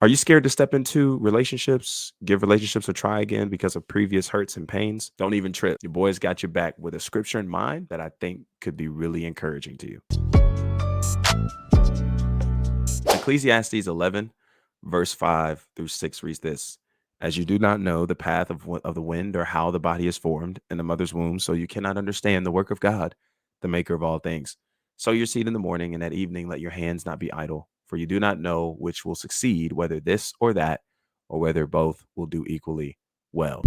Are you scared to step into relationships, give relationships a try again because of previous hurts and pains? Don't even trip. Your boy's got your back with a scripture in mind that I think could be really encouraging to you. Ecclesiastes 11, verse 5 through 6 reads this: As you do not know the path of the wind or how the body is formed in the mother's womb, so you cannot understand the work of God, the maker of all things. Sow your seed in the morning, and at evening let your hands not be idle, for you do not know which will succeed, whether this or that, or whether both will do equally well.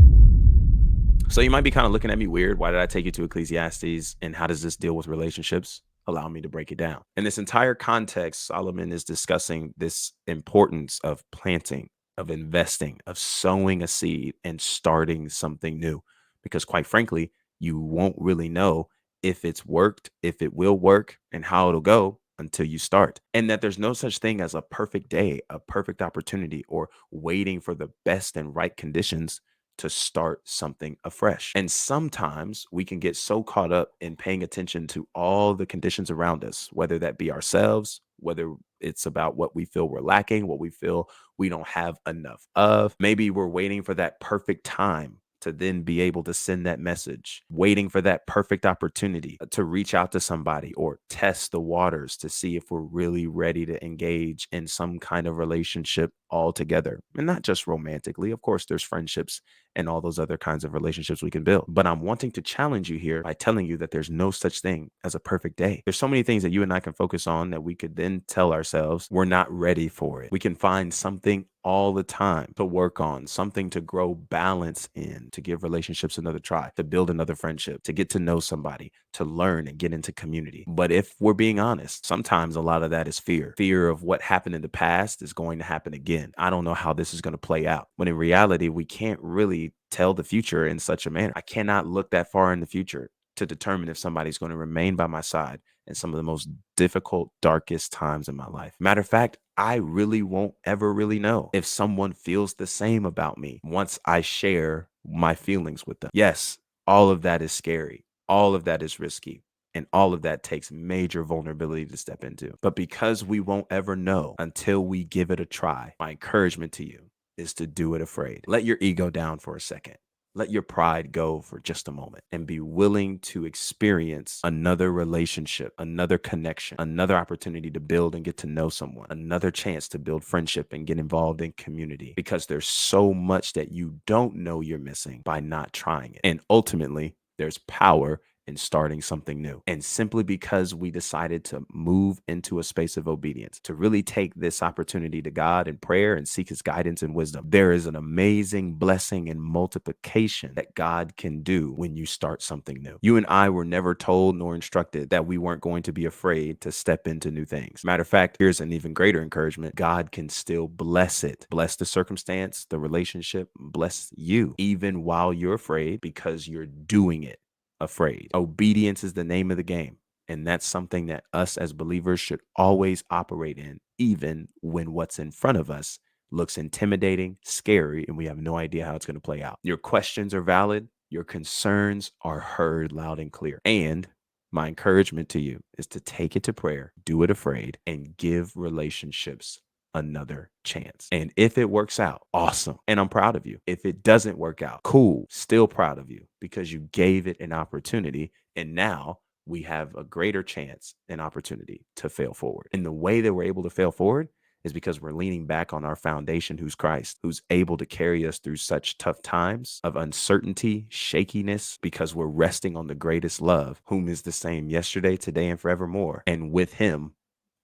So you might be kind of looking at me weird. Why did I take you to Ecclesiastes? And how does this deal with relationships? Allow me to break it down. In this entire context, Solomon is discussing this importance of planting, of investing, of sowing a seed and starting something new. Because quite frankly, you won't really know if it's worked, if it will work, and how it'll go until you start. And that there's no such thing as a perfect day, a perfect opportunity, or waiting for the best and right conditions to start something afresh. And sometimes we can get so caught up in paying attention to all the conditions around us, whether that be ourselves, whether it's about what we feel we're lacking, what we feel we don't have enough of. Maybe we're waiting for that perfect time to then be able to send that message, waiting for that perfect opportunity to reach out to somebody or test the waters to see if we're really ready to engage in some kind of relationship altogether. And not just romantically. Of course, there's friendships and all those other kinds of relationships we can build. But I'm wanting to challenge you here by telling you that there's no such thing as a perfect day. There's so many things that you and I can focus on that we could then tell ourselves we're not ready for it. We can find something all the time to work on, something to grow balance in, to give relationships another try, to build another friendship, to get to know somebody, to learn and get into community. But if we're being honest, sometimes a lot of that is fear of what happened in the past is going to happen again. I don't know how this is going to play out. When in reality, we can't really tell the future in such a manner. I cannot look that far in the future to determine if somebody's going to remain by my side in some of the most difficult, darkest times in my life. Matter of fact, I really won't ever really know if someone feels the same about me once I share my feelings with them. Yes, all of that is scary. All of that is risky. And all of that takes major vulnerability to step into. But because we won't ever know until we give it a try, my encouragement to you is to do it afraid. Let your ego down for a second. Let your pride go for just a moment and be willing to experience another relationship, another connection, another opportunity to build and get to know someone, another chance to build friendship and get involved in community, because there's so much that you don't know you're missing by not trying it. And ultimately, there's power in starting something new. And simply because we decided to move into a space of obedience, to really take this opportunity to God in prayer and seek his guidance and wisdom, there is an amazing blessing and multiplication that God can do when you start something new. You and I were never told nor instructed that we weren't going to be afraid to step into new things. Matter of fact, here's an even greater encouragement. God can still bless it. Bless the circumstance, the relationship, bless you, even while you're afraid, because you're doing it afraid. Obedience is the name of the game. And that's something that us as believers should always operate in, even when what's in front of us looks intimidating, scary, and we have no idea how it's going to play out. Your questions are valid. Your concerns are heard loud and clear. And my encouragement to you is to take it to prayer, do it afraid, and give relationships another chance. And if it works out, awesome. And I'm proud of you. If it doesn't work out, cool. Still proud of you because you gave it an opportunity. And now we have a greater chance and opportunity to fail forward. And the way that we're able to fail forward is because we're leaning back on our foundation, who's Christ, who's able to carry us through such tough times of uncertainty, shakiness, because we're resting on the greatest love, whom is the same yesterday, today, and forevermore. And with him,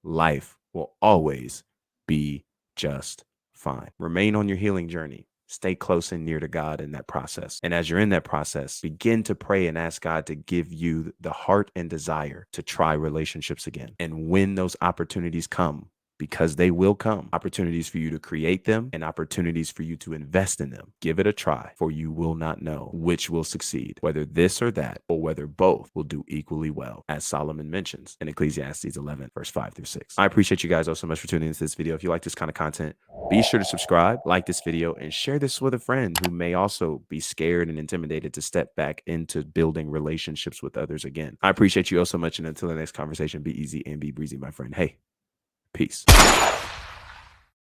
life will always be just fine. Remain on your healing journey. Stay close and near to God in that process. And as you're in that process, begin to pray and ask God to give you the heart and desire to try relationships again. And when those opportunities come, because they will come, opportunities for you to create them and opportunities for you to invest in them, give it a try, for you will not know which will succeed, whether this or that, or whether both will do equally well, as Solomon mentions in Ecclesiastes 11, verse 5 through 6. I appreciate you guys all so much for tuning into this video. If you like this kind of content, be sure to subscribe, like this video, and share this with a friend who may also be scared and intimidated to step back into building relationships with others again. I appreciate you all so much, and until the next conversation, be easy and be breezy, my friend. Hey, peace.